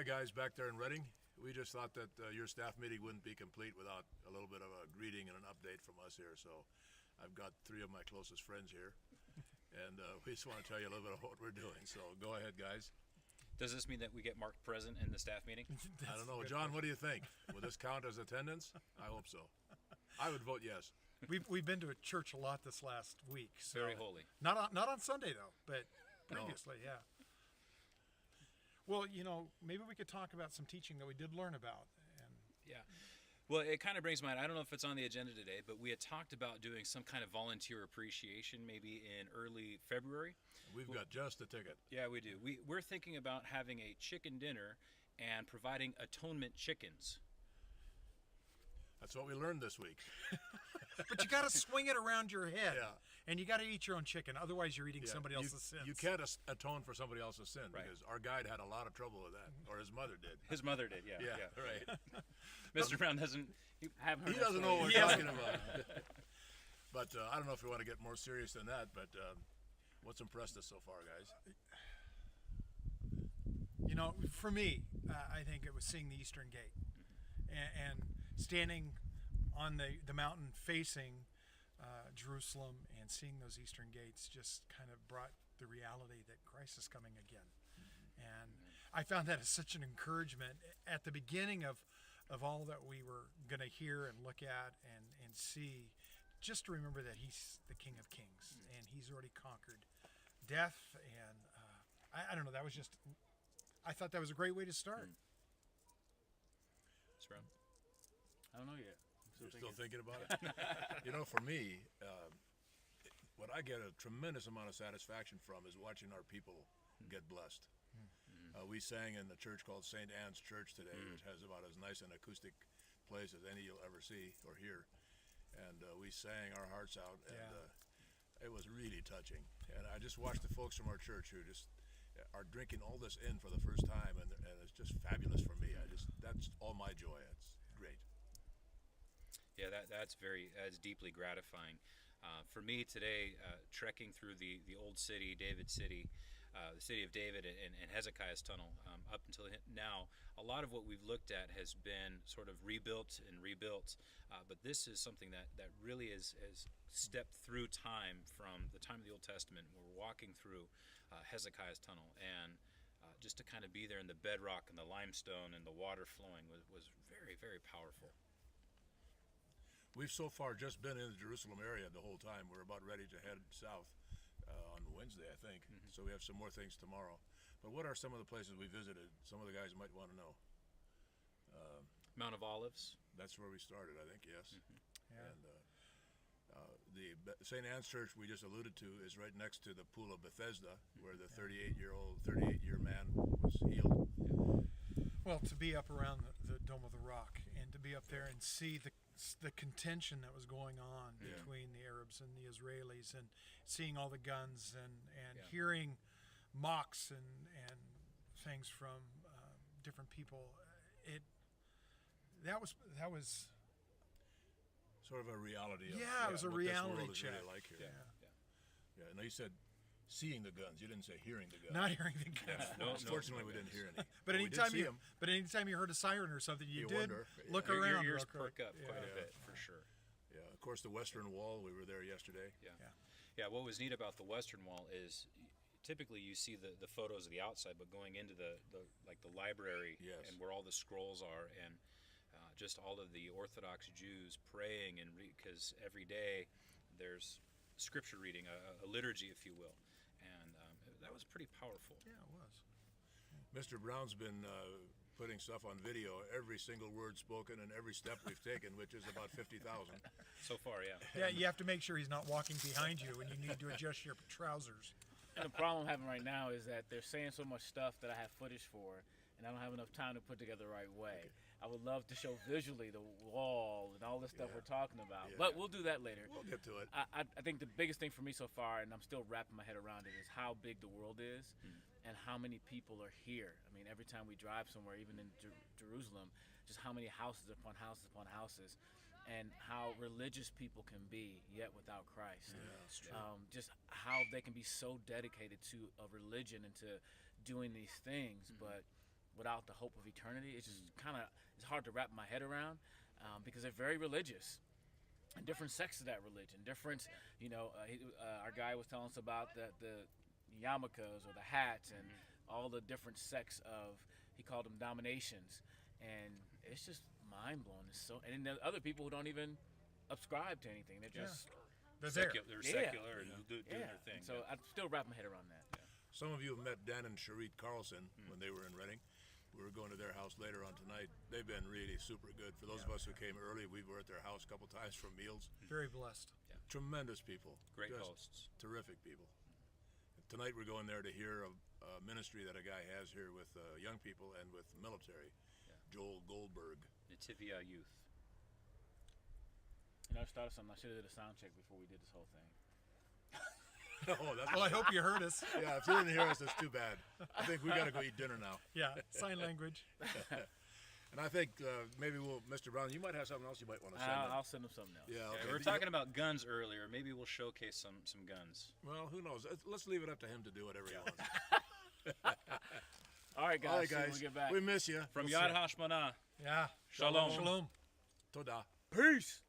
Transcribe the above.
Hi, guys, back there in Reading. We just thought that your staff meeting wouldn't be complete without a little bit of a greeting and an update from us here. So I've got three of my closest friends here, and we just want to tell you a little bit of what we're doing. So go ahead, guys. Does this mean that we get Mark present in the staff meeting? I don't know. John, what do you think? Will this count as attendance? I hope so. I would vote yes. We've been to a church a lot this last week. So Very holy. Not on Sunday though, but previously, yeah. Well, maybe we could talk about some teaching that we did learn about. And Yeah. Well, it kind of brings to mind, I don't know if it's on the agenda today, but we had talked about doing some kind of volunteer appreciation maybe in early February. We've got just a ticket. Yeah, we do. We're thinking about having a chicken dinner and providing atonement chickens. That's what we learned this week. But you got to swing it around your head, Yeah. and you got to eat your own chicken. Otherwise, you're eating Yeah, somebody else's sins. You can't atone for somebody else's sin Right. because our guide had a lot of trouble with that, or his mother did. His mother did, yeah. Yeah, right. Mr. Brown doesn't. He that doesn't know what we're Yeah. talking about. But I don't know if we want to get more serious than that, but what's impressed us so far, guys? For me, I think it was seeing the Eastern Gate and standing on the mountain facing Jerusalem and seeing those Eastern gates just kind of brought the reality that Christ is coming again. And I found that as such an encouragement at the beginning of all that we were going to hear and look at and see, just to remember that he's the King of Kings and he's already conquered death. And I don't know, I thought that was a great way to start. Mr. Brown? I don't know yet. You're still thinking about it? For me, what I get a tremendous amount of satisfaction from is watching our people get blessed. We sang in the church called St. Anne's Church today, which has about as nice an acoustic place as any you'll ever see or hear. And we sang our hearts out, and it was really touching. And I just watched the folks from our church who just are drinking all this in for the first time, and it's just fabulous for me. That's all my joy. It's great. Yeah, that's deeply gratifying. For me today, trekking through the old city, David City, the city of David and Hezekiah's tunnel, up until now, a lot of what we've looked at has been sort of rebuilt, but this is something that really has stepped through time from the time of the Old Testament. We're walking through Hezekiah's tunnel, and just to kind of be there in the bedrock and the limestone and the water flowing was very, very powerful. We've so far just been in the Jerusalem area the whole time. We're about ready to head south on Wednesday, I think. So we have some more things tomorrow. But what are some of the places we visited? Some of the guys might want to know. Mount of Olives. That's where we started, I think, yes. Yeah. And the St. Anne's Church we just alluded to is right next to the Pool of Bethesda, where the 38-year man was healed. Well, to be up around the Dome of the Rock and to be up there and see the contention that was going on between the Arabs and the Israelis, and seeing all the guns and hearing mocks and things from different people, that was Sort of a reality. it was a what this world reality is check. really like here. Yeah. Now you said seeing the guns. You didn't say hearing the guns. Not hearing the guns. No, Unfortunately, we didn't hear any. But we did anytime see you 'em. heard a siren or something, you did wonder. look Your around. ears real quick. perk up quite a bit, for sure. Yeah, of course, the Western Wall. We were there yesterday. Yeah. What was neat about the Western Wall is typically you see the photos of the outside, but going into the library and where all the scrolls are, and just all of the Orthodox Jews praying, and because every day there's scripture reading, a liturgy, if you will, and that was pretty powerful. Yeah, it was. Mr. Brown's been putting stuff on video, every single word spoken and every step we've taken, which is about 50,000. So far, yeah. Yeah, you have to make sure he's not walking behind you, and you need to adjust your trousers. And the problem I'm having right now is that they're saying so much stuff that I have footage for, and I don't have enough time to put together the right way. I would love to show visually the wall and all the stuff we're talking about, but we'll do that later. We'll get to it. I think the biggest thing for me so far, and I'm still wrapping my head around it, is how big the world is and how many people are here. I mean, every time we drive somewhere, even in Jerusalem, just how many houses upon houses upon houses, and how religious people can be, yet without Christ. Yeah, that's true. Just how they can be so dedicated to a religion and to doing these things, but without the hope of eternity. It's just it's hard to wrap my head around because they're very religious. And different sects of that religion, different, our guy was telling us about the yarmulkes or the hats and all the different sects of, he called them dominations, and it's just mind blowing. And then there are other people who don't even subscribe to anything. They're just They're there. They're Yeah. secular and doing their thing. So I still wrap my head around that. Some of you have met Dan and Sharit Carlson when they were in Reading. We were going to their house later on tonight. They've been really super good. For those of us who came early, we were at their house a couple times for meals. Very blessed. Tremendous people. Great Just hosts. Terrific people. Tonight we're going there to hear a ministry that a guy has here with young people and with military. Joel Goldberg. Nativia Youth. I started something. I should have did a sound check before we did this whole thing. Oh, that's Well, I hope you heard us. yeah. If you didn't hear us, that's too bad. I think we got to go eat dinner now. Yeah, sign language. And I think maybe Mr. Brown, you might have something else you might want to say. I'll send them something else. Yeah, okay. We were talking about guns earlier. Maybe we'll showcase some guns. Well, who knows? Let's leave it up to him to do whatever he wants. All right, guys. All right, see you when guys. we get back. We miss you. From We'll Yad see. Hashmanah. Yeah. Shalom. Shalom. Toda. Peace.